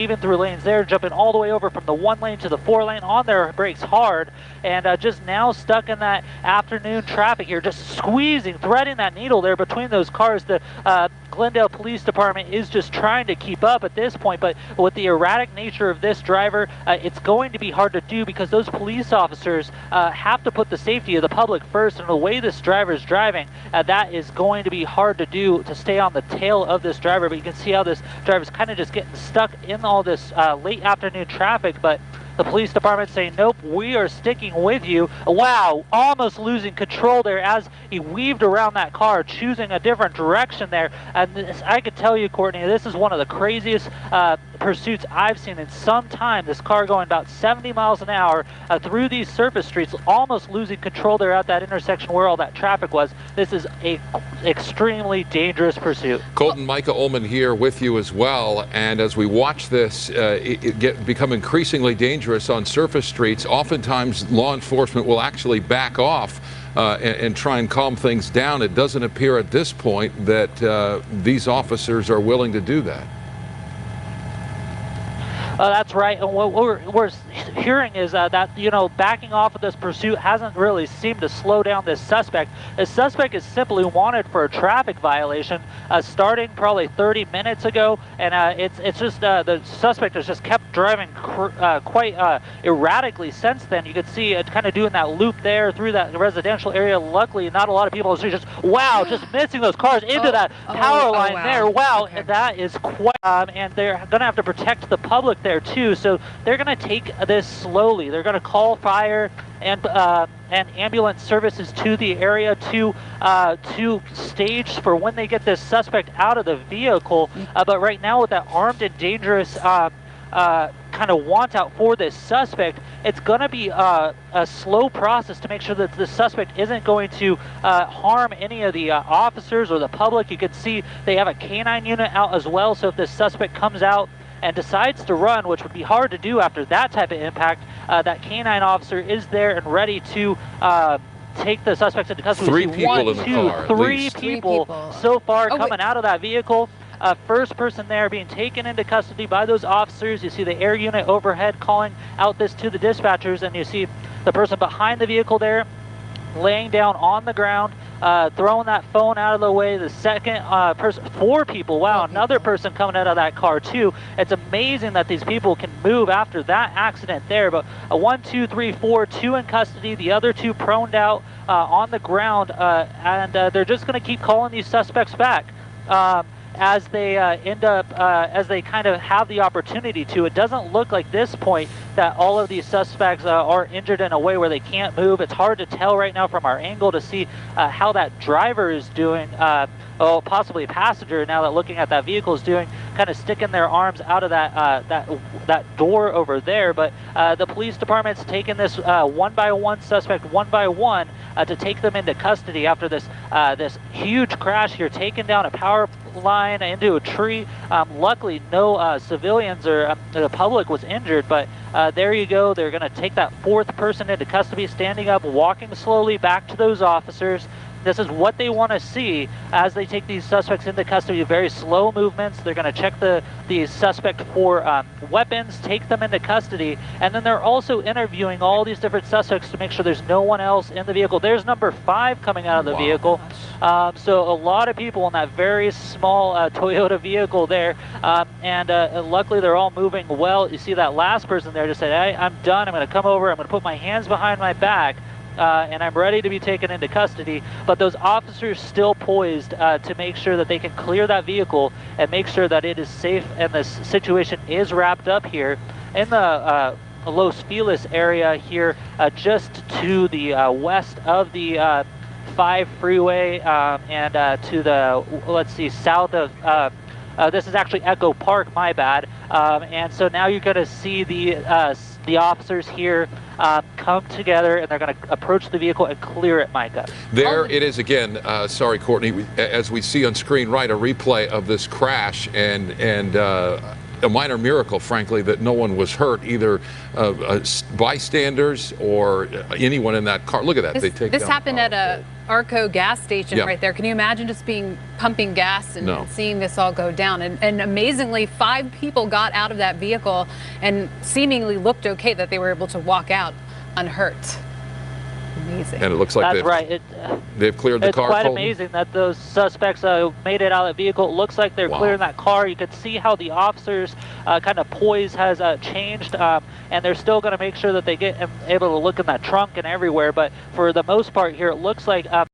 even through lanes there, jumping all the way over from the 1 lane to the 4 lane on their brakes hard, and just now stuck in that afternoon traffic here, just squeezing, threading that needle there between those cars. The Glendale Police Department is just trying to keep up at this point, but with the erratic nature of this driver, it's going to be hard to do because those police officers have to put the safety of the public first, and the way this driver is driving, that is going to be hard to do, to stay on the tail of this driver. But you can see how this driver is kind of just getting stuck in all this late afternoon traffic, but the police department saying, nope, we are sticking with you. Wow, almost losing control there as he weaved around that car, choosing a different direction there. And this, I could tell you, Courtney, this is one of the craziest pursuits I've seen in some time. This car going about 70 miles an hour through these surface streets, almost losing control there at that intersection where all that traffic was. This is a extremely dangerous pursuit. Colton, Micah Ullman here with you as well. And as we watch this become increasingly dangerous on surface streets, oftentimes law enforcement will actually back off and try and calm things down. It doesn't appear at this point that these officers are willing to do that. That's right, and what we're hearing is that, you know, backing off of this pursuit hasn't really seemed to slow down this suspect. The suspect is simply wanted for a traffic violation starting probably 30 minutes ago, and it's just the suspect has just kept driving quite erratically since then. You can see it kind of doing that loop there through that residential area. Luckily, not a lot of people are just, wow, just missing those cars into that power line there. Wow, okay. That is quite, and they're going to have to protect the public there too, so they're going to take this slowly. They're going to call fire and ambulance services to the area to stage for when they get this suspect out of the vehicle. But right now, with that armed and dangerous kind of want out for this suspect, it's going to be a slow process to make sure that the suspect isn't going to harm any of the officers or the public. You can see they have a canine unit out as well, so if this suspect comes out and decides to run, which would be hard to do after that type of impact, that canine officer is there and ready to take the suspects into custody. Three people in the car, three people so far coming out of that vehicle. First person there being taken into custody by those officers. You see the air unit overhead calling out this to the dispatchers, and you see the person behind the vehicle there laying down on the ground, throwing that phone out of the way. The second person, 4 people, wow, another person coming out of that car too. It's amazing that these people can move after that accident there, but 1, 2, 3, 4, 2 in custody, the other 2 proned out on the ground, and they're just going to keep calling these suspects back as they end up, as they kind of have the opportunity to. It doesn't look like this point that all of these suspects are injured in a way where they can't move. It's hard to tell right now from our angle to see how that driver is doing, possibly a passenger now that looking at that vehicle is doing, kind of sticking their arms out of that door over there. But the police department's taking this one by one suspect, one by one, to take them into custody after this this huge crash here, taking down a power line into a tree. Luckily, no civilians or the public was injured, but there you go. They're going to take that 4th person into custody, standing up, walking slowly back to those officers. This is what they want to see as they take these suspects into custody. Very slow movements. They're going to check the suspect for weapons, take them into custody, and then they're also interviewing all these different suspects to make sure there's no one else in the vehicle. There's number 5 coming out of the vehicle. So a lot of people in that very small Toyota vehicle there, and luckily they're all moving well. You see that last person there just said, hey, I'm done. I'm going to come over. I'm going to put my hands behind my back. And I'm ready to be taken into custody. But those officers still poised to make sure that they can clear that vehicle and make sure that it is safe and this situation is wrapped up here in the Los Feliz area here, just to the west of the 5 freeway, and to the, let's see, south of, this is actually Echo Park, my bad. And so now you're going to see the officers here come together, and they're going to approach the vehicle and clear it, Micah. There it is again. Sorry, Courtney. As we see on screen, right, a replay of this crash, and a minor miracle, frankly, that no one was hurt, either bystanders or anyone in that car. Look at that. This happened at a Arco gas station right there. Can you imagine just pumping gas and seeing this all go down? And amazingly, 5 people got out of that vehicle and seemingly looked okay, that they were able to walk out unhurt. Amazing. And it looks like they've cleared the car. It's quite amazing that those suspects made it out of the vehicle. It looks like they're clearing that car. You can see how the officers' kind of poise has changed, and they're still going to make sure that they get able to look in that trunk and everywhere. But for the most part here, it looks like